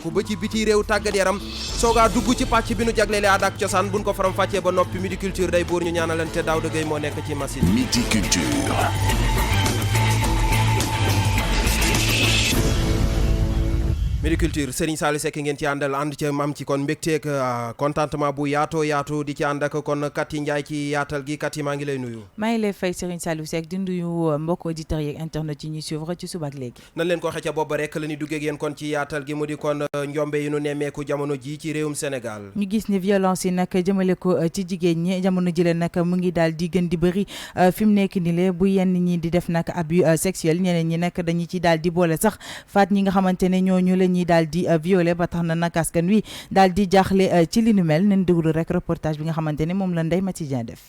ku ba ci biti réew tàggat yaram soogaa dugg ci pàcc bi nu jagleele aada ak cosaan buñ ko faram fàccee ba noppi Midi Culture day buur ñu ñaanalante Daouda Gueye moo nekk ci machine Midi Culture. Midi Culture Serigne Saliou Seck ngeen ci àndal ànd ca am ci kon mbégteeg contentement bu yaatu di ci ànd ak kon Kati Ndiaye ci yaatal gi Kati maa ngi lay nuyu. maa ngi lay fay Serigne Saliou Seck di nuyu mbokk auditeurs yeeg internet yi ñuy suivre ci suba ak léegi. nan leen ko waxee ca booba rek la ñuy duggee ak yéen kon ci yaatal gi mu di kon njombe yi nu nemmeeku jamono ji ci réewum Sénégal. ñu gis ni violence yi nag jëmale ko ci jigéen ñi jamono jile nag mu ngi daal di gën di bëri fi mu nekk ni le bu yenn ñi di def nag abus sexuel ñeneen ñi nag dañu ci daal di boole sax faat ñi nga xamante ne ñooñu la ñuy daal di violé ba tax na nag askan wi daal di jaaxle ci li nu mel nañ déglu rek reportage bi nga xamante ne moom la Ndeye Mati Dieng def.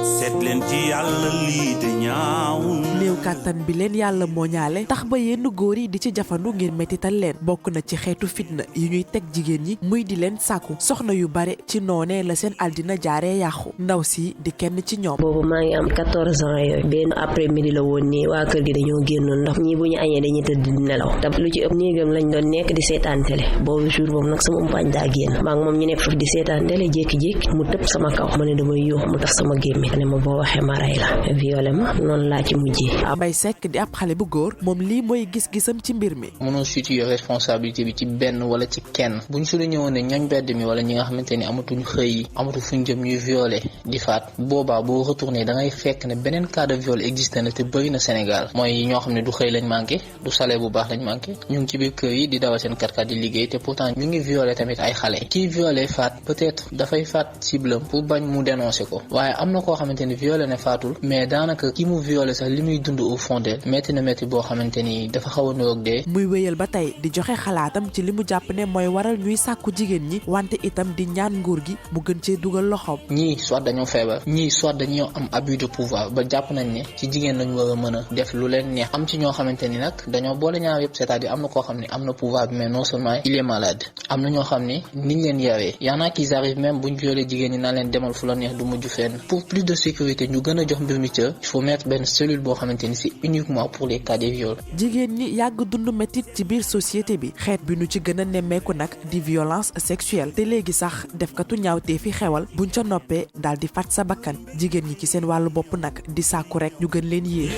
seet leen ci yàlla lii te ñaawul. néew kàttan bi leen yàlla moo ñaale tax ba yenn góor yi di ci jafandu ngir mettital leen bokk na ci xeetu fitna yi ñuy teg jigéen ñi muy di leen sàkku soxna yu bare ci noonee la seen aldina jaaree yàqu ndaw si di kenn ci ñoom. boobu maa ngi am 14 ans yooyu benn après midi la woon nii waa kër gi dañoo génnoon ndax ñii bu ñu añee dañuy tëdd di nelaw te lu ci ëpp néegam lañ doon nekk di seetaan télé boobu jour boobu nag sama umpaañ daa génn maa ngi moom ñu nekk foofu di seetaan télé jékki-jékki mu tëb sama kaw ma ne damay yuux mu tax sama gémmi ne ma boo waxee ma rey la violé ma noonu laa ci mujjee. Mbaye Seck di ab xale bu góor moom lii mooy gis-gisam ci mbir mi. mënoo situer responsabilité bi ci benn wala ci kenn buñ su la ñëwoon ne ñooñ bedd mi wala ñi nga xamante ni amatuñ xëy yi amatu fuñ jëm ñuy violé di faat boobaa boo retourné da ngay fekk ne beneen cas de viol existé na te bëri na Sénégal mooy ñoo xam ne du xëy lañ manqué du salaire bu baax lañ manqué ñu ngi ci biir kër yi di dawal seen kat-kat di liggéey te pourtant ñu ngi violé tamit ay xale kii violé faat peut-être dafay faat cible pour bañ mu dénoncer ko waaye am na koo xamante ni violé ne faatul mais daanaka ki mu violé sax li muy dund au fond d'elle métti na métti boo xamante ni dafa xaw a niroog dee. muy wéyal ba tey di joxe xalaatam ci li mu jàpp ne mooy waral ñuy sàkku jigéen ñi wante itam di ñaan nguur gi mu gën cee dugal loxoom. ñii soit dañoo feebar ñii soit dañoo am abus de pouvoir ba jàpp nañ ne ci jigéen lañu war a mën a def lu leen neex am ci ñoo xamante ni nag dañoo boole ñaar yëpp c'est-à-dire am na koo xam ne am na pouvoir bi mais non seulement il est malade am na ñoo xam ne niñ leen yaree y en a qui arrivent même buñ violé jigéen ñi naan leen demal fu la neex du mujj fenn pour plus de sécurité ñu gën a jox mbir mi ca il faut mettre benn cellule boo xamante ni c'est uniquement pour les cas de viol. jigéen ñi yàgg dund métit ci biir société bi xeet bi nu ci gën a nemmeeku nag di violence sexuelle te léegi sax defkatu ñaawtee fi xewal buñ ca noppee daal di fat sa bakkan jigéen ñi ci seen wàllu bopp nag di sàkku rek ñu gën leen yéex.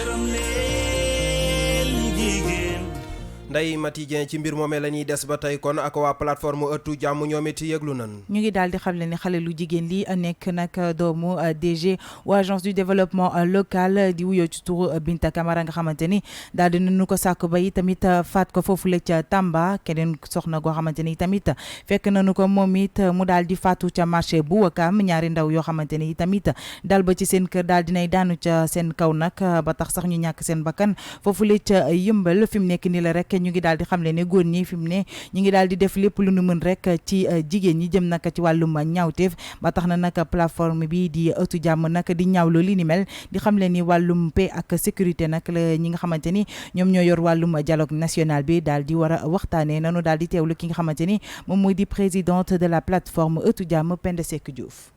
Ndeye Mati Dieng ci mbir moomee la ñuy des ba tey kon ak waa plateforme ëttu jàmm ñoom it yëglu nan ñu ngi daal di xam le ni xale lu jigéen li nekk nag doomu DG ou agence du développement local di wuyoo ci turu Binta Camara nga xamante ni daal di nañu ko sàkk ba yi tamit faat ko foofu la ca Tamba keneen soxna goo xamante ni tamit fekk nañu ko moom it mu daal di faatu ca marché bu Wakam ñaari ndaw yoo xamante ni tamit dal ba ci seen kër daal dinay daanu ca seen kaw nag ba tax sax ñu ñàkk seen bakkan foofu la ca Yëmbal fi mu nekk ni la rek ñu ngi daal di xamle ne góor ñi fi mu ne ñu ngi daal di def lépp lu nu mën rek ci jigéen ñi jëm nag ci wàllum ñaawteef ba tax na nag plateforme bi di ëttu jàmm nag di ñaawloo li ni mel di xamle ni wàllum paix ak sécurité nag la ñi nga xamante ni ñoom ñoo yor wàllum dialogue national bi daal di war a waxtaanee nanu daal di teewlu ki nga xamante ni moom mooy di présidente de la plateforme ëttu jàmm Penda Seck Diouf.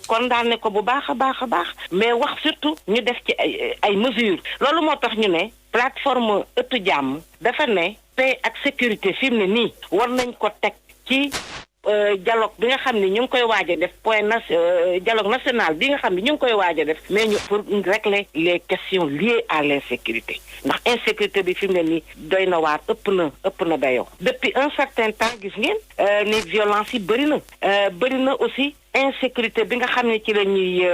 condamné ko bu baax a baax a baax mais wax surtout ñu def ci ay mesures loolu moo tax ñu ne plateforme ëttu jàmm dafa ne paix ak sécurité fi mu ne nii war nañ ko teg ci dialogue bi nga xam ne ñu ngi koy waaj a def dialogue national bi nga xam ne ñu ngi koy waaj a def mais ñu pour régler les questions liées à l'insécurité ndax insécurité bi fi mu ne nii doy na waar ëpp na dayoo depuis un certain temps gis ngeen ni violence yi bëri na aussi insécurité bi nga xam ne ci la ñuy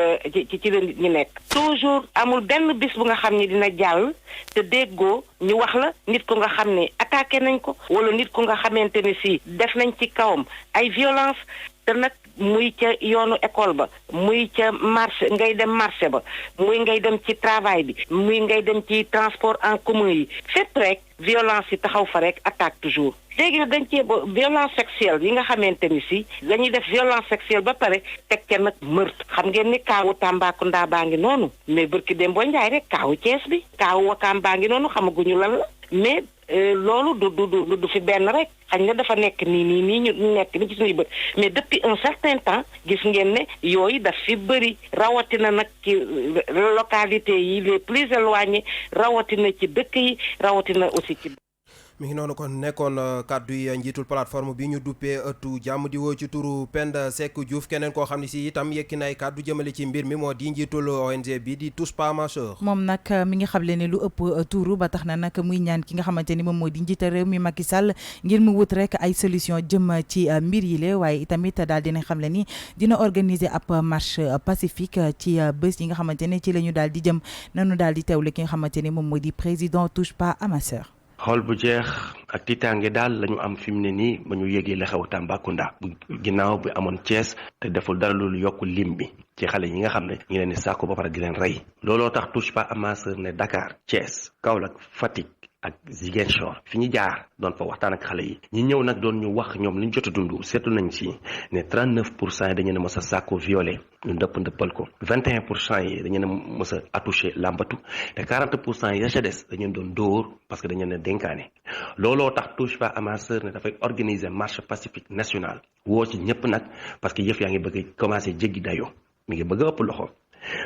ci la ñu nekk toujours amul benn bis bu nga xam ne dina jàll te déggoo ñu wax la nit ku nga xam ne attaqué nañ ko wala nit ku nga xamante ne si def nañ ci kawam ay violence te nag muy ca yoonu école ba muy ca marché ngay dem marché ba muy ngay dem ci travail bi muy ngay dem ci transport en commun yi fépp rek violence yi taxaw fa rek attaque toujours léegi nag dañ cee violence sexuelle yi nga xamante ni si dañuy def violence sexuelle ba pare teg ca nag meurtre xam ngeen ni kaawu Tambacounda baa ngi noonu mais bërki dem boo njaay rek kaawu Thiès bi kaawu Wakaam baa ngi noonu xamaguñu lan la mais loolu du fi benn rek xañ na dafa nekk nii ñu nekk ni ci suñuy bët mais depuis un certain temps gis ngeen ne yooyu daf fi bëri rawatina nag ci localité yi les plus éloignées rawatina ci dëkk yi rawatina aussi ci mi ngi noonu kon nekkoon kàddu yi njiitul plateforme bi ñu duppee ëttu jàmm di woo ci turu Penda Seck Diouf keneen koo xam ne si itam yekki nay kàddu jëmale ci mbir mi moo di njiitul ONG bi di Touche Pas Ma Sœur. moom nag mi ngi xamle ne lu ëpp tuuru ba tax na nag muy ñaan ki nga xamante ni moom moo di njiital réew mi Macky Sall ngir mu wut rek ay solution jëm ci mbir yi le waaye itamit daal dina xamle ni dina organiser ab marche pacifique ci bés yi nga xamante ne ci la ñu daal di jëm nanu daal di teewle ki nga xamante ni moom moo di président Touche Pas à Ma Sœur. xool bu jeex ak tiitaange daal la ñu am fi mu ne nii ba ñu yégee la xew Tambacounda bu ginnaaw bi amoon Thiès te deful dara loolu yokk lim bi ci xale yi nga xam ne ñu leen di sàkku ba pare di leen rey looloo tax Touche Pas à Ma Sœur ne Dakar Thiès Kaolack Fatick ak Ziguinchor fi ñu jaar doon fa waxtaan ak xale yi ñi ñëw nag doon ñu wax ñoom li ñu jot a dund seetlu nañ ci ne 39% yi dañu ne mos a sàkku violé ñu ndëppal ko 21% yi dañu ne mos a attouché lambatu te 40% yi ya ca des dañu doon dóor parce que dañu ne dénkaane looloo tax Touche Pas à Ma Sœur ne dafay organiser marche pacifique nationale woo ci ñëpp nag parce que yëf yaa ngi bëgg a commencé jéggi dayoo mi ngi bëgg a ëpp loxo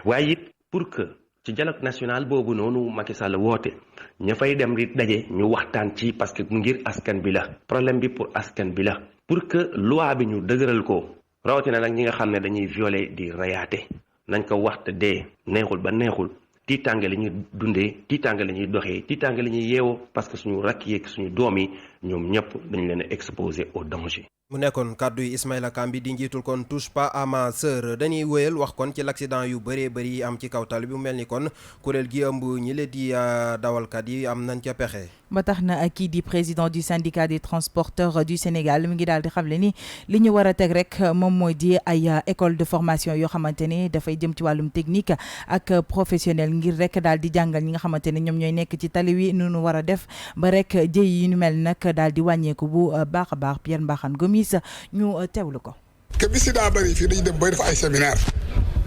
waaye it pour que ci dialogue national boobu noonu Macky Sall woote ña fay dem di daje ñu waxtaan ci parce que ngir askan bi la problème bi pour askan bi la pour que loi bi ñu dëgëral ko rawatina nag ñi nga xam ne dañuy violer di reyaate nañ ko wax te dee neexul ba neexul tiitaange la ñuy dundee tiitaange la ñuy doxee tiitaange la ñuy yeewoo parce que suñu rakk yeeg suñu doom yi ñoom ñëpp dañu leen exposé au danger. mu nekkoon kàddu yi Ismaïla Kambi di njiitul kon Touche Pas à Ma Sœur dañuy wéyal wax kon ci l'accident yu bëree bëri am ci kaw tali bi mu mel ni kon kuréel gi ëmb ñi leen di dawalkat yi am nañ ca pexe. ba tax na kii di président du syndicat des transporteurs du Sénégal mi ngi daal di xamle ni li ñu war a teg rek moom mooy di ay école de formation yoo xamante ni dafay jëm ci wàllum technique ak professionnel ngir rek daal di jàngal ñi nga xamante ne ñoom ñooy nekk ci tali wi nu nu war a def ba rek jëy yi ñu mel nag daal di wàññeeku bu baax a baax Pierre Mbakhane Gomis ñu teewlu ko. que bi sida bëri fii dañu dem bay def ay séminaire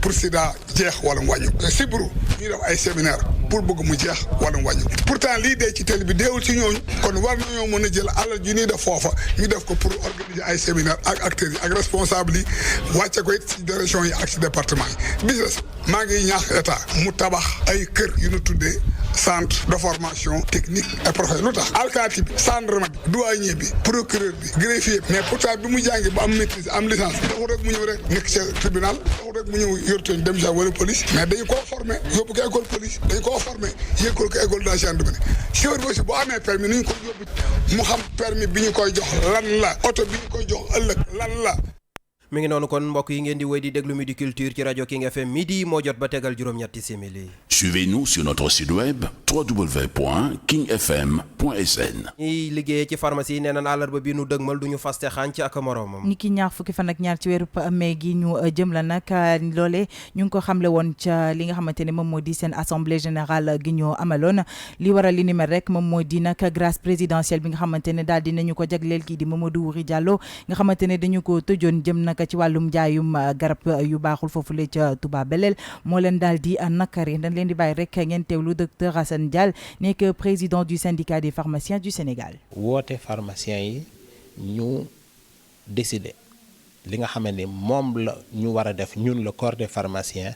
pour sida jeex wala mu wàññi te sibru ñuy def ay séminaire pour bëgg mu jeex wala mu wàññi pourtant lii dee ci télé bi deewul ci ñooñu kon war nañoo mën a jël alal ju ñuy def foofa ñu def ko pour organiser ay séminaire ak acteurs yi ak responsable yi wàcce ko it ci direction yi ak ci département yi business maa ngi ñaax état mu tabax ay kër yu ñu tuddee centre de formation technique et professionnelle lu tax alkaati bi gendarme bi douanier bi procureur bi greffier bi mais pourtant bi mu jàngi ba am maîtrise am licence taxul rek mu ñëw rek nekk ci tribunal taxul rek mu ñëw yortoon dem gendarmerie wala police mais dañu koo formé yóbbu ko école police dañu koo formé yëkkal ko école de la gendarmerie chauffeur bi aussi boo amee permis ni ñu koy yóbbu mu xam permis bi ñu koy jox lan la oto bi ñu koy jox ëllëg lan la. mi ngi noonu kon mbokk yi ngeen di wéy di déglu Midi Culture ci rajo King FM midi moo jot ba tegal juróom-ñetti simili. Suivez-nous sur notre site web www.kingfm.sn. ñiy liggéeyee ci pharmacie yi nee na àllarba bi nu dëgmal du ñu faste xànc ak moroomam. ni ki ñaar fukki fan ak ñaar ci weeru mai gi ñu jëm la nag loole ñu ngi ko xamle woon ca li nga xamante ne moom moo di seen assemblée générale gi ñu amaloon li waral li ni mel rek moom moo di nag grâce présidentielle bi nga xamante ne daal dinañu ko jagleel kii di Mamadou Wuri Diallo nga xamante ne dañu ko tëjoon jëm nag ci wàllum jaayum garab yu baaxul foofu la ca Touba Belel moo leen daal di nakari dañ leen di bàyyi rek ngeen teewlu docteur Assane Dial nekk président du syndicat des pharmaciens du Sénégal. woote pharmaciens yi ñu décider li nga xam ne moom la ñu war a def ñun le corps des pharmaciens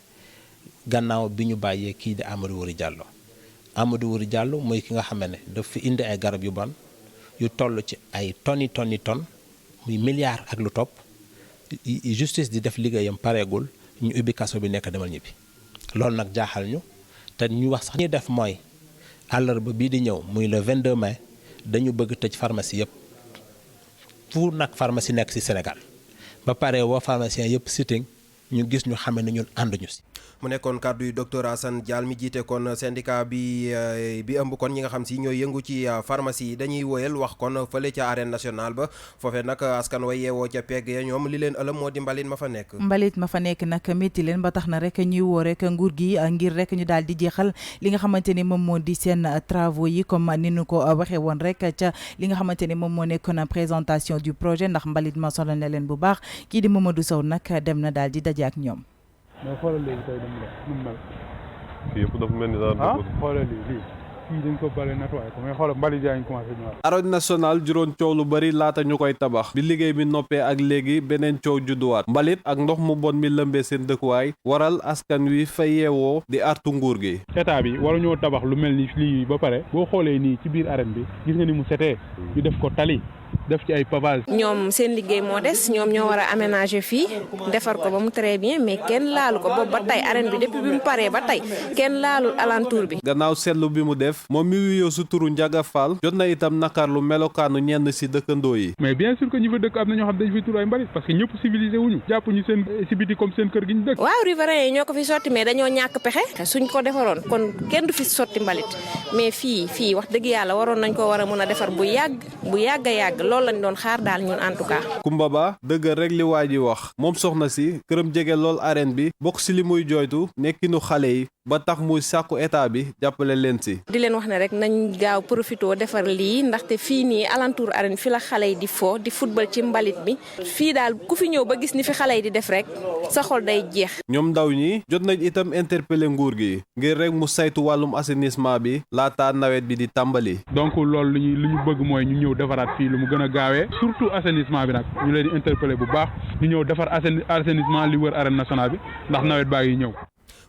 gannaaw bi ñu bàyyee kii di Amadou Wuri Diallo. Amadou Wuri Diallo mooy ki nga xam ne daf fi indi ay garab yu bon yu toll ci ay tonnes muy milliards ak lu topp. justice di def liggéeyam pareegul ñu ubbi kaso bi nekk demal ñibbi loolu nag jaaxal ñu te ñu wax sax ñuy def mooy àllarba bii di ñëw muy le 22 mai dañu bëgg tëj pharmacie yëpp fu nag pharmacie nekk ci Sénégal ba pare woo pharmacien yëpp sitting ñu gis ñu xame ne ñun ànduñu ci. mu nekkoon kàddu yu docteur Assane Dial mi jiite kon syndicat bi ëmb kon ñi nga xam si ñooy yëngu ci pharmacie yi dañuy woyal wax kon fële ca arène nationale ba foofee nag askan wa yeewoo ca pegg ya ñoom li leen ëlëm moo di mbalit ma fa nekk. mbalit ma fa nekk nag métti leen ba tax na rek ñuy woo rek nguur gi ngir rek ñu daal di jeexal li nga xamante ni moom moo di seen travaux yi comme ni ñu ko waxee woon rek ca li nga xamante ni moom moo nekkoon présentation du projet ndax mbalit ma sonal na leen bu baax kii di Mamadou Sow nag dem na daal di daje ak ñoom. mais xoolal léegi tey nu mu mel. fii yëpp dafa mel ni daal xoolal lii fii dañ ko bale nettoyé ko mais xoolal mbalit yaa ngi commencé ñëwaat. arène nationale juróon coow lu bari laata ñu koy tabax bi liggéey bi noppee ak léegi beneen coow judduwaat mbalit ak ndox mu bon mi lëmbee seen dëkkuwaay waral askan wi fa yeewoo di artu nguur gi. état bi waru ñoo tabax lu mel ni lii ba pare boo xoolee nii ci biir arène bi gis nga ni mu setee ñu def ko tali def ci ay pavage. ñoom seen liggéey moo des ñoom ñoo war a aménager fii defar ko ba mu très bien mais kenn laalu ko boobu ba tey arène bi depuis bi mu paree ba tey kenn laalul alentour bi. gannaaw seetlu bi mu def moom mi wuyoo su turu Ndiaga Fall jot na itam nakarlu melokaanu ñenn si dëkkandoo yi. mais bien sûr que ñi fa dëkk am na ñoo xam dañ fi tur ay mbalit parce que ñëpp civilisé wuñu jàpp ñu seen si biti comme seen kër gi ñu dëkk. waaw riverains yi ñoo ko fi sotti mais dañoo ñàkk pexe suñ ko defaroon kon kenn du fi sotti mbalit mais fii wax dëgg yàlla waroon nañ ko war a mën a defar bu yàgg a yàgg loolu lañ doon xaar daal ñun en tout cas. Kumba Ba dëgg rek li waa ji wax moom soxna si këram jege lool arène bi bokk si li muy jooytu nekkinu xale yi ba tax muy sàkku état bi jàppale leen si. di leen wax ne rek nañ gaaw profitoo defar lii ndaxte fii nii alentour arène fi la xale yi di fo di football ci mbalit bi fii daal ku fi ñëw ba gis ni fi xale yi di def rek sa xol day jeex. ñoom ndaw ñi jot nañ itam interpeller nguur gi ngir rek mu saytu wàllum assainissement bi laata nawet bi di tàmbali. donc loolu li ñu bëgg mooy ñu ñëw defaraat fii lu mu gën a gaawee surtout assainissement bi nag ñu leen di interpeller bu baax ñu ñëw defar assainissement li wër arène nationale bi ndax nawet baa ngi ñëw.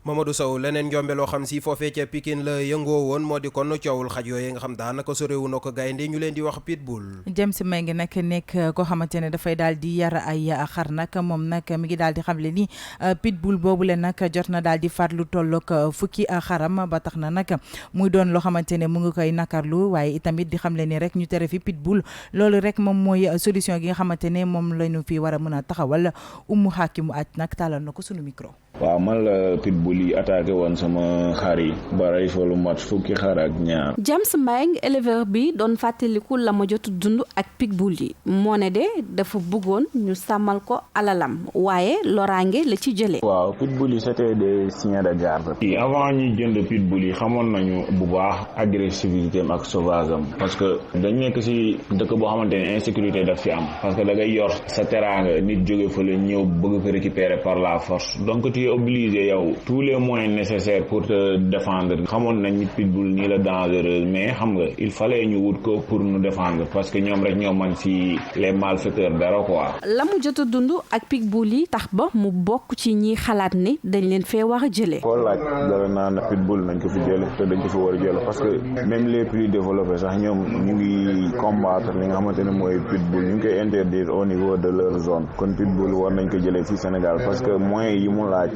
Mamadou Sow leneen njombe loo xam si foofee ca Pikine la yëngoo woon moo di kon coowul xaj yooyu nga xam daanaka sorewu na ko gaynde ñu leen di wax pitbull. James Mbengue nag nekk koo xamante ne dafay daal di yar ay xar nag moom nag mi ngi daal di xamle ni pitbull boobu leen nag jot na daal di faat lu tollook fukki xaram ba tax na nag muy doon loo xamante ne mu ngi koy nakarlu waaye itamit di xamle ni rek ñu tere fi pitbull loolu rek moom mooy solution gi nga xamante ne moom la ñu fi war a mën a taxawal Umu Hakimu aj nag taalal na ko sunu micro. waaw man la pitbull yi attaqué woon sama xar yi ba rey fa lu mat fukki xar ak ñaar. James Mbengue éleveur bi doon fàttaliku la ma jot dund ak pitbull yi moo ne de dafa bëggoon ñu sàmmal ko alalam waaye loraange la ci jëlee. waaw pitbull yi c'était des chiens de garde. avant ñuy jënd pitbull yi xamoon nañu bu baax agressivité am ak sauvage am parce que dañ nekk ci dëkk boo xamante ne insécurité daf fi am parce que da ngay yor sa teraanga nit jóge fa la ñëw bëgg ko récupérer par la force donc tu es obligé yow tous les moyens nécessaires pour te défendre xamoon nañ ni pitbull nii la dangereuse mais xam nga il fallait ñu wut ko pour nous défendre parce que ñoom rek ñoo man ci les malfaiteurs dara quoi. la mu jot a dund ak pitbull yi tax ba mu bokk ci ñi xalaat ni dañ leen fee war a jëlee. koo laaj dara naan pitbull nañ ko fi jële te dañ ko fi war a jële parce que même les plus développés sax ñoom ñu ngi combattre li nga xamante ne mooy pitbull ñu ngi koy interdire au niveau de leur zone kon pitbull war nañ ko jëlee fii Sénégal parce que moyens yi mu laaj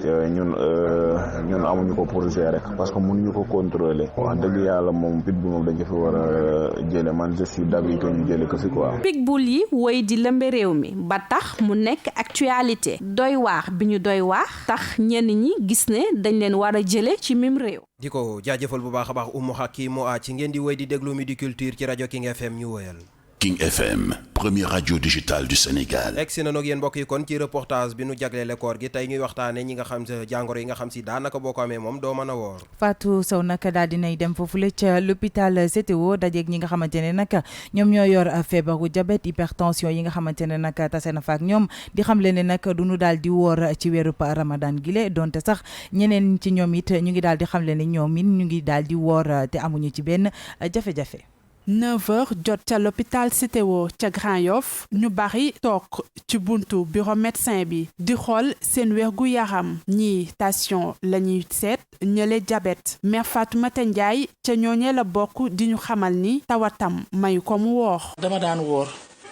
ñun amuñu ko pour gérer parce que mënuñu ko contrôler wax dëgg yàlla moom pitbull moom dañ ko fi war a jële man je suis d'avis que ñu jële ko fi quoi. pitbull yi woy di lëmbe réew mi ba tax mu nekk actualité doy waax bi ñu doy waax tax ñenn ñi gis ne dañ leen war a jële ci mim réew. di ko jaajëfal bu baax a baax Umu Hakimu ci ngeen di woy di déglu Midi Culture ci rajo King FM ñu woyal. King FM, première radio digitale du Sénégal. egsi na nag yéen mbokk yi kon ci reportage bi nu jagleele koor gi tey ñuy waxtaane ñi nga xam sa jàngoro yi nga xam si daanaka boo ko amee moom doo mën a woor. Fatou Sow nag daal dinay dem foofule ca l'hôpital CTO dajeeg ñi nga xamante ne nag ñoom ñoo yor feebaru diabète hypertension yi nga xamante ne nag tase na fa ak ñoom di xamle ne nag du ñu daal di woor ci weeru Ramadan gile donte sax ñeneen ci ñoom it ñu ngi daal di xamle ne ñoom it ñu ngi daal di woor te amuñu ci benn jafe-jafe. 9h jot ca l'hôpital CTO ca Grand Yoff ñu bari toog ci buntu bureau médecin bi di xool seen wérgu yaram ñii tension la ñuy seet ñële diabète mère Fatoumata Ndiaye ca ñooñee la bokk di ñu xamal ni tawatam mayu ko mu woor. dama daan woor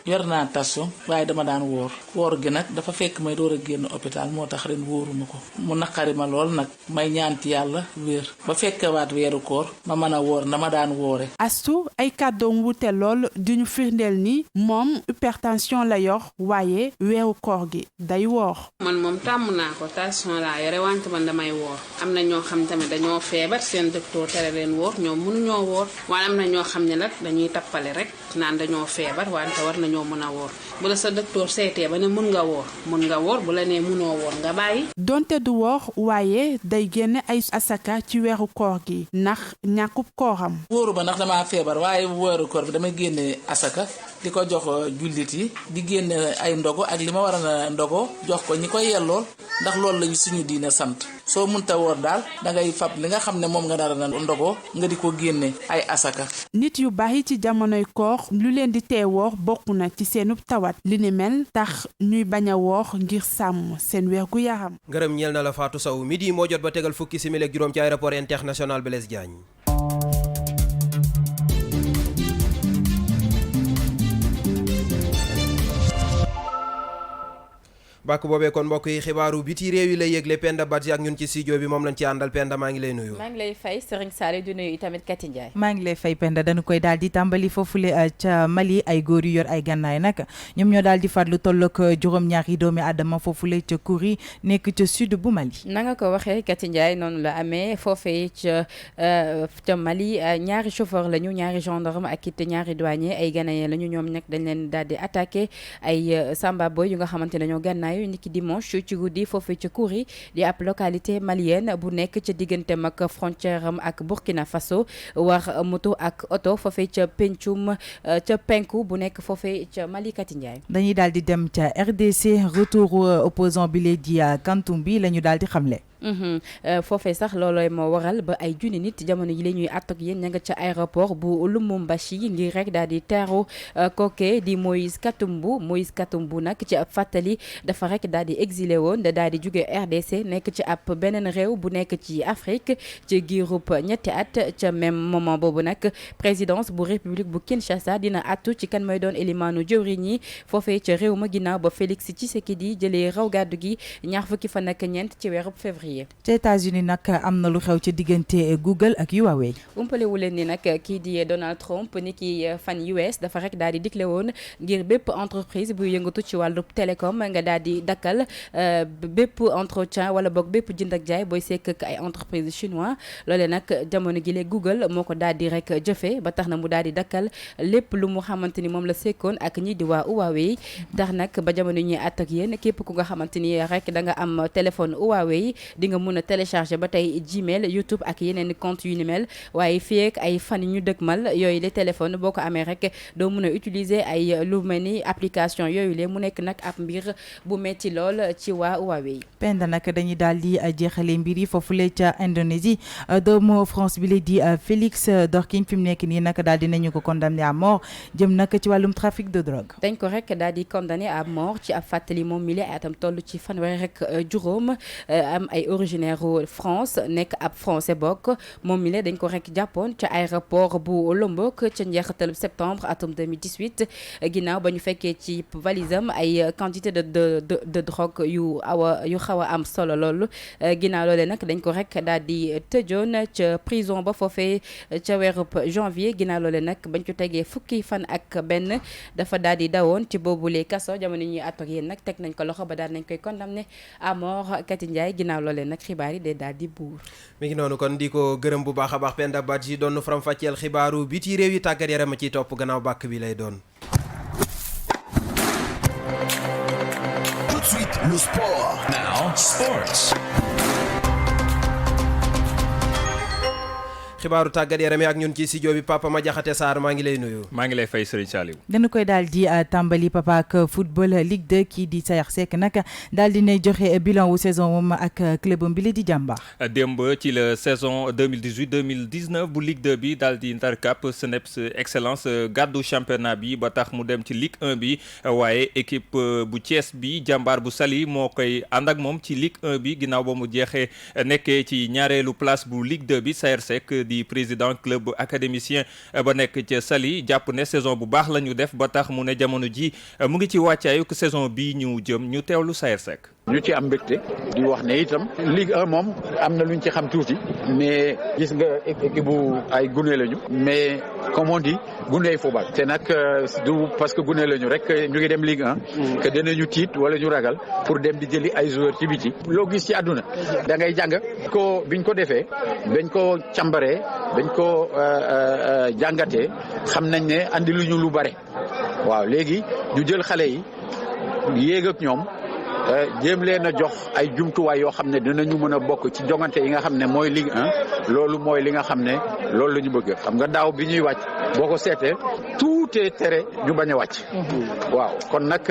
yor naa tension waaye dama daan woor gi nag dafa fekk may door a génn hôpital moo tax ren wóoruma ko mu naqari ma lool nag may ñaanti yàlla wér ba fekkewaat weeru koor ma mën a woor na ma daan woore. Astu ay kàddoom wute lool di ñu firndeel ni moom hypertension la yor waaye weeru koor gi day woor. man moom tàmm naa ko tension laa yore wante man damay woor am na ñoo xam tamit dañoo feebar seen docteur tere leen woor ñoom mënuñoo woor waaye am na ñoo xam ne nag dañuy tappale rek naan dañoo feebar wante war na ñoo mën a woor bu la sa docteur seetee ba ne mën nga woor bu la nee mënoo woor nga bàyyi. donte du woor waaye day génne ay asaka ci weeru koor gi ndax ñàkkub kooram. wóoru ba ndax damaa feebar waaye weeru koor bi damay génne asaka di ko jox jullit yi di génne ay ndogo ak li ma war a ndogo jox ko ñi koy yellool ndax loolu lañu suñu diine sant soo munta woor daal dangay fab li nga xam ne moom nga dara na ndogoo nga di ko génne ay asaka. nit yu bari ci jamonoy koor lu leen di tee woor bokk na ci seenub tawat li ni mel tax ñuy bañ a woor ngir sàmm seen wérgu yaram. ngërëm ñeel na la Fatou Sow midi moo jot ba tegal fukki simili ak juróom ci aéroport international Blaise Diagne. bàkk boobee kon mbokk yi xibaaru biti réew yi lay yëgle Penda Badji ak ñun ci studio bi moom lañ ci àndal Penda maa ngi lay nuyu. maa ngi lay fay Serigne Sall di nuyu itamit Kati Ndiaye. maa ngi lay fay Penda dañu koy daal di tàmbali foofule ca Mali ay góor yu yor ay gànnaay nag ñoom ñoo daal di faat lu toll ak juróom-ñaari doomi aadama foofule ca Kouri nekk ca sud bu Mali. na nga ko waxee Kati Ndiaye noonu la amee foofee ca Mali ñaari chauffeur lañu ñaari gendarme ak it ñaari douanier ay ghanéen lañu ñoom nag dañ leen daal di attaqué ay samba boy yu nga xamante ne ñoo gànnaay niki dimanche ci guddi foofee ca Kouri di ab localité malienne bu nekk ca digganteem ak frontière am ak Burkina Faso war moto ak oto foofee ca pencum ca penku bu nekk foofee ca Mali. Kati Ndiaye dañuy daal di dem ca RDC retour opposant bi lee di Kantoumbi la ñu daal di xamle. foofee sax loolooy moo waral ba ay junni nit jamono yi la ñuy àtt ak yéen ña nga ca aéroport bu Lumumbashi ngir rek daal di teeru kooke di Moïse Katumbi nag ci ab fàttali dafa rek daal di exilé woon da daal di jóge RDC nekk ci ab beneen réew bu nekk ci Afrique ci giirub ñetti at ca même moment boobu nag présidence bu république bu Kinshasa dina àttu ci kan mooy doon élimaanu jëwriñ yi foofee ca réew ma ginnaaw ba Félix Tshisekedi jëlee raw gàddu gi ñaar fukki fan ak ñeent ci weerub février. ca États-Unis nag am na lu xew ci diggante Google ak Huawei. umpale wu leen ni nag kii di Donald Trump ni ki fan US dafa rek daal di digle woon ngir bépp entreprise bu yëngatu ci wàllu télécom nga daal di dakkal bépp entretien wala boog bépp jënd ak jaay booy sekk ak ay entreprise chinois loolee nag jamono gi le Google moo ko daal di rek jëfe ba tax na mu daal di dakkal lépp lu mu xamante ni moom la sekkoon ak ñi di waa Huawei tax nag ba jamono ñuy àtt ak yéen képp ku nga xamante ni rek da nga am téléphone Huawei di nga mun a télécharger ba tey Gmail YouTube ak yeneen compte yu ni mel waaye fii ak ay fan ñu dëgmal yooyu le téléphone boo ko amee rek doo mun a utiliser ay lu mel ni application yooyu le mu nekk nag ab mbir bu metti lool ci waa Huawei. Penda nag dañuy daal di jeexale mbir yi foofule ca Indonésie doomu France bi la di Félix Dorkin fi mu nekk nii nag daal di nañu ko condamné à mort jëm nag ci wàllum trafic de drogue. dañ ko rek daal di condamné à mort ci ab fàttali moom mi la atam toll ci fanweer rek juróom am ay originaire France nekk ab français bokk moom mi la dañ ko rek jàppoon ca aéroport bu Lombok ca njeexitalu septembre atum 2018 ginnaaw ba ñu fekkee ci valisam ay quantité de drogue yu xaw a am solo loolu ginnaaw loolee nag dañ ko rek daal di tëjoon ca prison ba foofee ca weerub janvier ginnaaw loolee nag bañ ko tegee fukki fan ak benn dafa daal di dawoon ci boobule kaso jamono ñuy àtt ak yéen nag teg nañ ko loxo ba daal nañ koy condamné à mort. Kati Ndiaye ginnaaw loolee nag xibaar yi day daal di buur. mi ngi noonu kon di ko gërëm bu baax a baax Penda Badji doon faram fàcceel xibaaru biti réew yi tàggat yaram a ciy topp gannaaw bàkk bi lay doon. Tout de suite le sport. Now sports. xibaaru tàggat yaram ak ñun ci studio bi Papa Madiakhate Sarr maa ngi lay nuyu. maa ngi lay fay Serigne Saliou. dañu koy daal di tàmbali papa ak football Ligue 2 kii di Sayer Seck nag daal di nay joxe bilan wu saison moom ak clubam bi la di Jàmbaar. démb ci la saison 2018-2019 bu Ligue 2 bi daal di ndar cap CNEPS excellence gàddu championnat bi ba tax mu dem ci Ligue 1 bi waaye équipe bu Thiès bi Jàmbaar bu Saly moo koy ànd ak moom ci Ligue 1 bi ginnaaw ba mu jeexee nekkee ci ñaareelu place bu Ligue 2 bi Sayer Seck di président club académicien ba nekk ca Saly jàpp ne saison bu baax la ñu def ba tax mu ne jamono ji mu ngi ci wàccaayu saison bi ñu jëm ñu teewlu Sayer Seck. ñu ci am mbégte di wax ne itam Ligue 1 moom am na lu ñu ci xam tuuti mais gis nga équipe bu ay gune lañu mais comme on dit gune ay football te nag du parce que gune lañu rek ñu ngi dem Ligue 1 que dinañu tiit wala ñu ragal pour dem di jëli ay joueurs ci biti loo gis ci àdduna da ngay jàng biñ ko defee bañ ko càmbaree bañ ko jàngatee xam nañ ne andi lu ñu lu bare waaw léegi ñu jël xale yi yéeg ak ñoom jéem leen a jox ay jumtuwaay yoo xam ne dinañu mën a bokk ci jongante yi nga xam ne mooy Ligue 1 loolu mooy li nga xam ne loolu la ñu bëgg xam nga daaw bi ñuy wàcc boo ko seetee tout tee tere ñu bañ a wàcc. waaw kon nag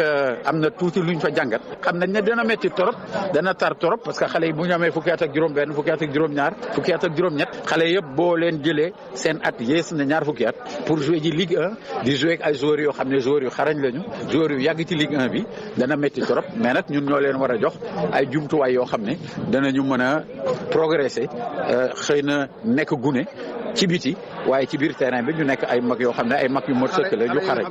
am na tuuti luñ fa jàngat xam nañ ne dana metti torop dana tar torop parce que xale yi bu ñu amee fukki at ak juróom-benn fukki at ak juróom-ñaar fukki at ak juróom-ñett xale yëpp boo leen jëlee seen at yées na ñaar fukki at pour jouer ji Ligue 1 di jouer ak ay joueurs yoo xam ne joueurs yu xarañ lañu joueurs yu yàgg ci Ligue 1 bi dana metti torop mais nag ñun ñoo leen war a jox ay jumtuwaay yoo xam ne danañu mën a progresser xëy na nekk gune ci biti waaye ci biir terrain bi ñu nekk ay mag yoo xam ne ay mag yu mot sëkk la yu xarañ.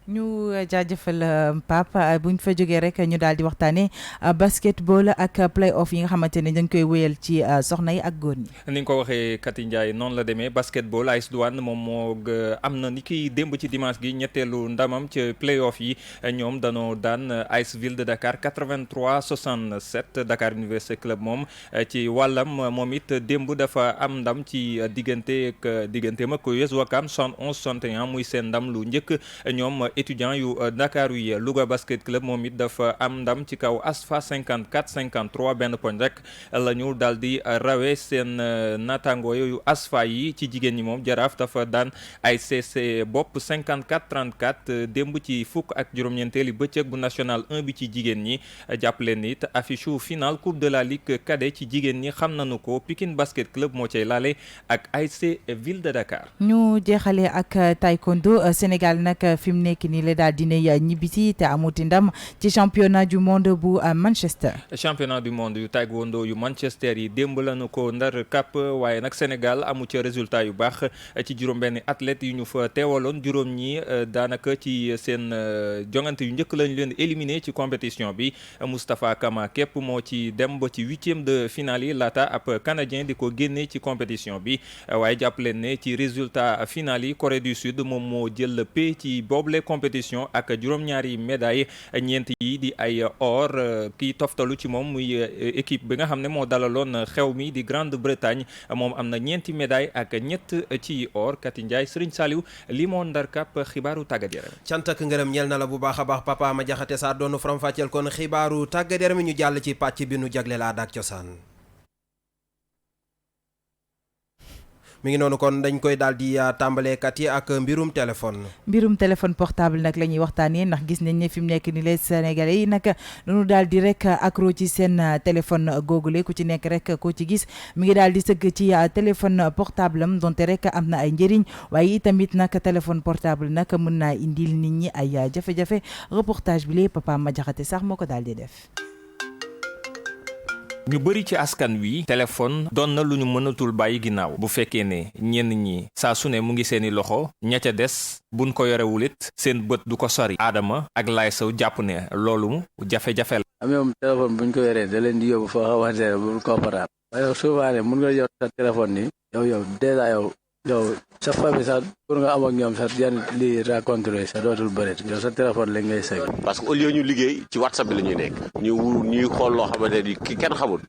ñu jaajëfal Pape buñ fa jógee rek ñu daal di waxtaanee basketball ak play-off yi nga xamante ne dañ koy wéyal ci soxna yi ak góor ñi. ni nga ko waxee Kati Ndiaye noonu la demee basketball AS Douane moom moo am na ni kiy démb ci dimanche gi ñetteelu ndamam ci play-off yi ñoom danoo daan AS Ville de Dakar 83-67 Dakar Université Club moom ci wàllam moom it démb dafa am ndam ci digganteem ak US Ouakam 71-61 muy seen ndam lu njëkk ñoom. étudiant yu Dakar yi Louga Basket Club moom it dafa am ndam ci kaw ASFA 54-53 benn poñ rek la ñu daal di rawee seen naataango yu ASFA yi ci jigéen ñi moom Jaraaf dafa daan ay CC bopp 54-34 démb ci fukk ak juróom-ñeenteeli bëccëg bu national 1 bi ci jigéen ñi jàppaleen it affiche final coupe de la ligue cadet ci jigéen ñi xam nañu ko Pikine Basket Club moo cay laale ak ASC Ville de Dakar. ñu jeexalee ak taekwondo Sénégal nag fi mu nekk nii la daal dina ñibbisi te amuti ndam ci championnat du monde bu Manchester. championnat du monde yu taekwondo yu Manchester yi démb lañu ko ndar kàpp waaye nag Sénégal amu ca résultat yu baax ci juróom-benni athlètes yu ñu fa teewaloon juróom ñi daanaka ci seen jongante yu njëkk lañu leen éliminé ci compétition bi Moustapha Kama képp moo ci dem ba ci huitième de finale yi laata ab canadien di ko génne ci compétition bi waaye jàpp leen ne ci résultat finale yi Corée du Sud moom moo jël paie ci boobule compétition ak juróom-ñaari médaille ñeent yi di ay or kii toftalu ci moom muy équipe bi nga xam ne moo dalaloon xew mi di Grande-Bretagne moom am na ñeenti médaille ak ñett ci or Kati Ndiaye Serigne Saliou li moo ndar kap xibaaru tàggat yaram. cant ak ngërëm ñeel na la bu baax a baax Papa Ma Jaxate saa doonu faram fàcceel kon xibaaru tàggat yaram ñu jàll ci pàcc bi nu jagleel aada ak cosaan. mi ngi noonu kon dañ koy daal di tàmbaleekat yi ak mbirum téléphone portable nag la ñuy waxtaanee ndax gis nañ ne fi mu nekk ni les sénégalais yi nag dañu daal di rek accro ci seen téléphone googule ku ci nekk rek koo ci gis mi ngi daal di sëgg ci téléphone portable am donte rek am na ay njëriñ waaye itamit nag téléphone portable nag mën naa indil nit ñi ay jafe-jafe reportage bi lee Papa Ma Jaxate sax moo ko daal di def. ñu bëri ci askan wi téléphone doon na lu ñu mënatul bàyyi ginnaaw bu fekkee ne ñenn ñi saa su ne mu ngi seeni loxo ña ca des buñ ko yorewul it seen bët du ko sori Adama ak Laay Sow jàpp ne loolu jafe-jafe la. am yow téléphone buñ ko yoree da leen di yóbbu foo xamante ne bu comprendre waaye souvent ne mun nga yor sa téléphone ni yow dèjà yow sa famille sax pour nga am ak ñoom sax yan li rencontré sa dootul bëri yow sa téléphone lañ ngay sëg. parce que au lieu ñu liggéey ci WhatsApp bi la ñuy nekk ñuy xool loo xamante ni ki kenn xamul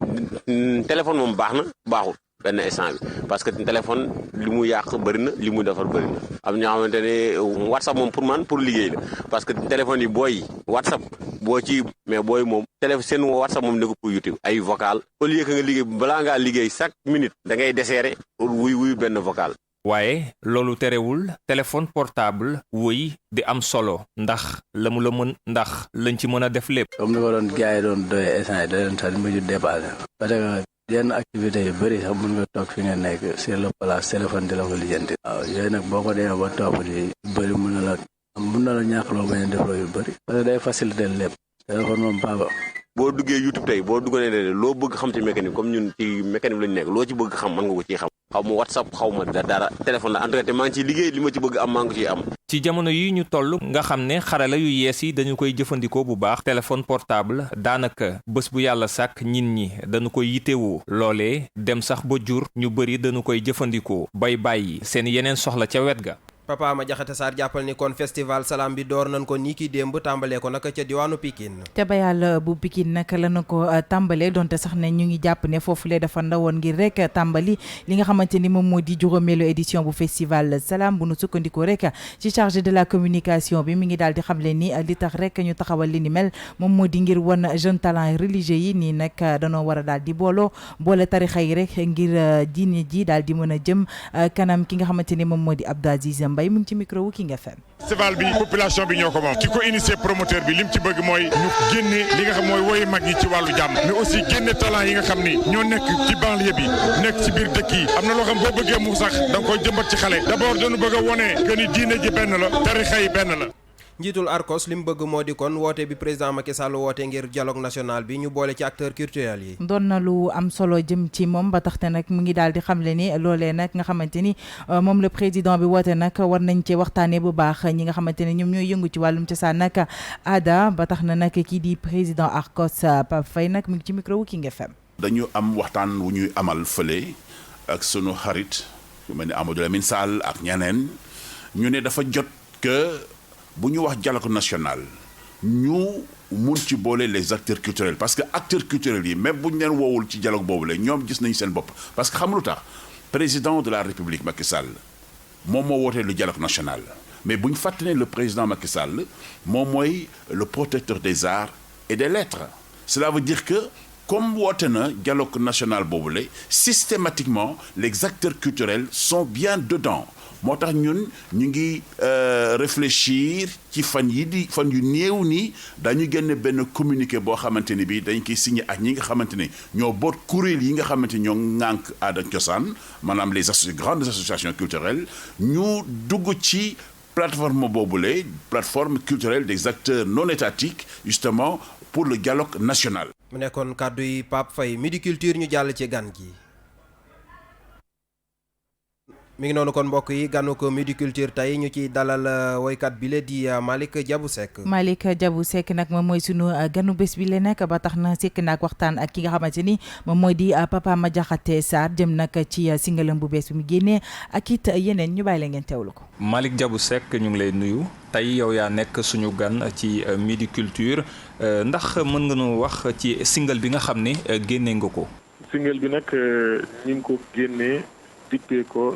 téléphone moom baax na baaxul benn instant bi parce que téléphone li mu yàq bëri na li mu defar bëri na am ñoo xamante ne WhatsApp moom pour man pour liggéey la parce que téléphone yi booy WhatsApp boo ci mais booy moom téléphone seen WhatsApp moom ne ko pour YouTube ay vocal au lieu que nga liggéey balaa ngaa liggéey chaque minute da ngay desserrer wuy benn vocal. waaye loolu terewul téléphone portable wuy di am solo ndax la mu la mën ndax lañ ci mën a def lépp. comme ni ko doon gars yi doon doyee instant yi da leen sax mujj dépassé parce que yenn activités yu bëri sax mun nga toog fi nga nekk sur le place téléphone di la ko lijjanti. waaw yooyu nag boo ko demee ba topp di bëri mun na la ñàkkloo bañ a defloo yu bëri parce que day faciliter lépp téléphone moom baax boo duggee YouTube tey boo duggee ne loo bëgg xam ci mécanique comme ñun ci mécanique lañu nekk loo ci bëgg xam mën nga ko ciy xam xaw ma WhatsApp xaw ma dara téléphone la entretien maa ngi ciy liggéey li ma ci bëgg am maa ngi ko ciy am. ci jamono yi ñu toll nga xam ne xarala yu yees yi dañu koy jëfandikoo bu baax téléphone portable daanaka bés bu yàlla sàkk nit ñi dañu koy yitewoo loolee dem sax ba jur ñu bëri dañu koy jëfandikoo bay bàyyi seen yeneen soxla ca wet ga. Papa Madiakhate Sarr jàppal ni kon festival Salam bi door nañ ko nii ki démb tàmbalee ko nag ca diwaanu Pikine. te bayal bu Pikine nag la na ko tàmbalee donte sax ne ñu ngi jàpp ne foofu lee dafa ndawoon ngir rek tàmbali li nga xamante ni moom moo di juróomeelu édition bu festival Salam bu nu sukkandikoo rek ci chargé de la communication bi mi ngi daal di xamle ni li tax rek ñu taxawal li ni mel moom moo di ngir wan jeune talent religieux yi nii nag danoo war a daal di boole tarixa yi rek ngir diine ji daal di mën a jëm kanam ki nga xamante ni moom moo di Abdou Aziz Mbaye mu ngi ci micro wu King FM. festival bi population bi ñoo ko moom ki ko initié promoteur bi lim ci bëgg mooy ñu génne li nga xam mooy woy mag ñi ci wàllu jàmm mais aussi génne talent yi nga xam ni ñoo nekk ci banlieue bi nekk ci biir dëkk yi am na loo xam boo bëggee mu sax da nga koy jëmbat ci xale d'abord dañu bëgg a wone que ni diine ji benn la tarixa yi benn la. njiitul ARCOS li mu bëgg moo di kon woote bi président Macky Sall woote ngir dialogue national bi ñu boole ci acteurs culturels yi. doon na lu am solo jëm ci moom ba tax te nag mu ngi daal di xamle ni loolee nag nga xamante ni moom la président bi woote nag war nañ ci waxtaanee bu baax ñi nga xamante ne ñoom ñooy yëngu ci wàllum cosaan nag aada ba tax na nag kii di président ARCOS Pape Faye nag mu ngi ci micro wu King FM. dañu am waxtaan wu ñuy amal fële ak sunu xarit yu mel ni Amadou Lamine Sall ak ñeneen ñu ne dafa jot que. bu ñu wax dialogue national ñu mun ci boole les acteurs culturels parce que acteurs culturels yi même bu ñu leen woowul ci dialogue boobu la ñoom gis nañu seen bopp parce que xam lu tax président de la République Macky Sall moom moo wootee le dialogue national mais bu ñu fàttalee le président Macky Sall moom mooy le protecteur des arts et des lettres cela veut dire que comme woote na dialogue national boobu la systématiquement les acteurs culturels sont bien dedans moo tax ñun ñu ngi réfléchir ci fan yu néew nii dañu génne benn communiqué boo xamante ni bi dañ koy signé ak ñi nga xamante ne ñoo boot kuréel yi nga xamante ñoo ŋànk aada ak cosaan maanaam les grandes associations culturelles ñu dugg ci plateforme boobule plateforme culturelle des acteurs non étatiques justement pour le dialogue national. mu nekkoon kàddu yi Pape Faye Midi Culture ñu jàll ci gan gi. mi ngi noonu kon mbokk yi gànnu ko Midi Culture tey ñu ci dalal woykat bi la di Malick Diabou Seck. Malick Diabou Seck nag moom mooy sunu ganu bés bi la nag ba tax na sekk naag waxtaan ak ki nga xamante ni moom mooy di Papa Madiakhate Sarr jëm nag ci singalam bu bees bi mu génnee ak it yeneen ñu bàyyi la ngeen teewlu ko. Malick Diabou Seck ñu ngi lay nuyu tey yow yaa nekk suñu gan ci Midi Culture ndax mën nga nu wax ci single bi nga xam ne génnee nga ko. single bi nag ñu ngi ko génnee dippee ko.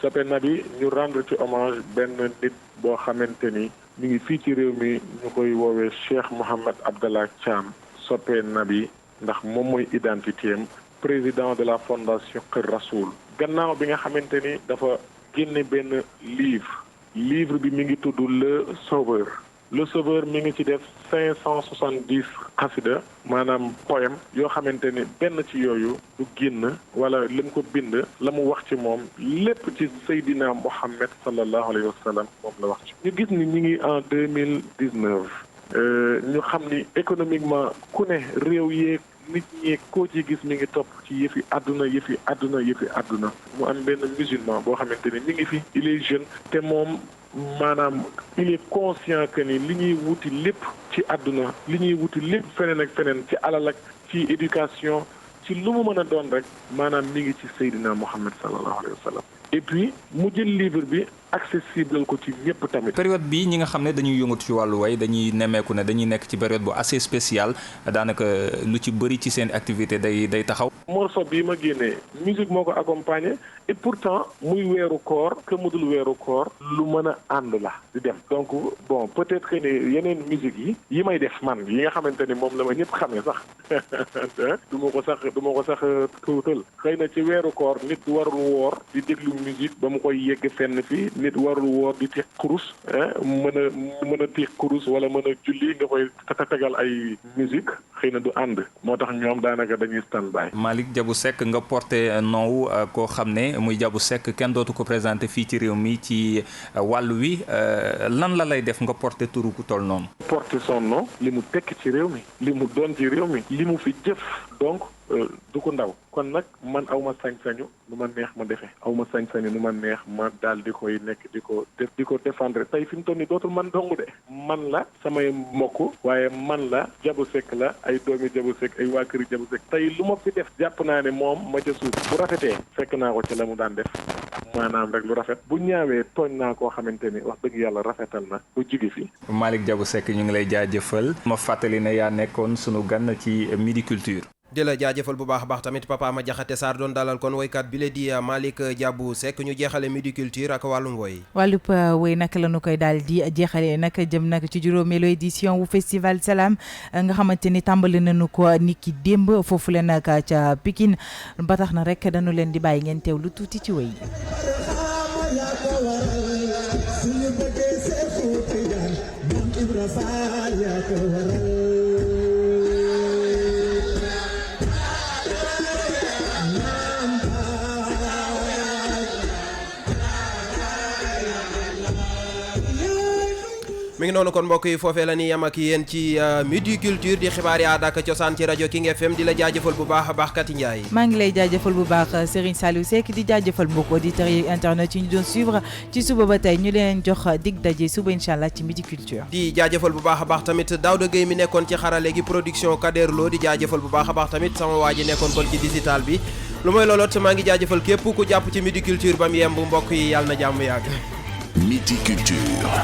soppee nabi ñu rendre ci hommage benn nit boo xamante ni ñu ngi fii ci réew mi ñu koy woowee Cheikh Mohamed Abdallah Thiam soppee nabi ndax moom mooy identité am président de la fondation Kër Rasoul gannaaw bi nga xamante ni dafa génne benn livre bi mi ngi tudd Le Sauveur mi ngi ci def 570 xasida maanaam poème yoo xamante ni benn ci yooyu du génn wala lim ko bind la mu wax ci moom lépp ci Seydina Mohamed sallallahu alayhi wa sallam moom la wax ci ñu gis ni ñi ngi en 2019 ñu xam ni économiquement ku ne réew yeeg nit ñi koo ci gis mi ngi topp ci yëfi àdduna mu am benn musulman boo xamante ni mi ngi fi il est jeune te moom maanaam il est conscient que ni li ñuy wuti lépp ci àdduna li ñuy wuti lépp feneen ak feneen ci alal ak ci éducation ci lu mu mën a doon rek maanaam mi ngi ci Seydina Mohamed sallallahu alayhi wa sallam et puis mu jël livre bi accessible ko ci ñëpp tamit. période bi ñi nga xam ne dañuy yëngatu ci wàllu way dañuy nemmeeku ne dañuy nekk ci période bu assez spéciale daanaka lu ci bëri ci seen activité day taxaw. morceau bii ma génnee musique moo ko accompagné et pourtant muy weeru koor que mu dul weeru koor lu mën a ànd la di dem donc bon peut-être que ne yeneen musique yi may def man yi nga xamante ni moom la ma ñëpp xamee sax du ma ko sax tuutal xëy na ci weeru koor nit warul woor di déglu musique ba mu koy yegg fenn fii nit warul woor di teeg kurus mën a teeg kurus wala mën a julli nga koy tegal ay musique xëy na du ànd moo tax ñoom daanaka dañuy stand by. Malick Diabou Seck nga porté noow koo xam ne muy Diabou Seck kenn dootu ko présenté fii ci réew mi ci wàllu wi lan la lay def nga porté turu ku toll noonu. porté son nom li mu tekk ci réew mi li mu doon ci réew mi li mu fi jëf donc du ko ndaw kon nag man aw ma sañ-sañu nu ma neex ma defee aw ma sañ-sañu nu ma neex ma daal di koy nekk di ko défendre tey fi mu toll nii dootul man dong de man la samay mbokk waaye man la Diabou Seck la ay doomi Diabou Seck ay waa këri Diabou Seck tey lu ma fi def jàpp naa ne moom ma ca suuf bu rafetee fekk naa ko ci la mu daan def maanaam rek lu rafet bu ñaawee tooñ naa koo xamante ni wax dëgg yàlla rafetal na bu jigi fi. Malick Diabou Seck ñu ngi lay jaajëfal ma fàttali ne yaa nekkoon sunu gan ci Midi Culture. di la jaajëfal bu baax a baax tamit Papa Ma Jaxate Sarr doon dalal kon woykat bi la di Malick Diabou Seck ñu jeexale Midi Culture ak wàllum woy. wàllub woy nag la ñu koy daal di jeexale nag jëm nag ci juróomeelu édition wu festival Salam nga xamante ni tàmbali nañu ko niki démb foofu leen nag ca Pikine ba tax na rek dañu leen di bàyyi ngeen teew lu tuuti ci woy yi. mi ngi noonu kon mbokk yi foofee la ni yam ak yéen ci Midi Culture di xibaar yi aada ak cosaan ci rajo King FM di la jaajëfal bu baax a baax Kati Ndiaye. maa ngi lay jaajëfal bu baax Serigne Saliou Seck di jaajëfal mbokk auditeurs yi internet yi ñu doon suivre ci suba ba tey ñu leen jox dig daje suba incha allah ci Midi Culture. di jaajëfal bu baax a baax tamit Daouda Gueye mi nekkoon ci xarale gi production Kader Lo di jaajëfal bu baax a baax tamit sama waa ji nekkoon kon ci digital bi lu mooy looloot maa ngi jaajëfal képp ku jàpp ci Midi Culture ba mu yemb mbokk yi yàlla na jàmm yàgg. Midi Culture.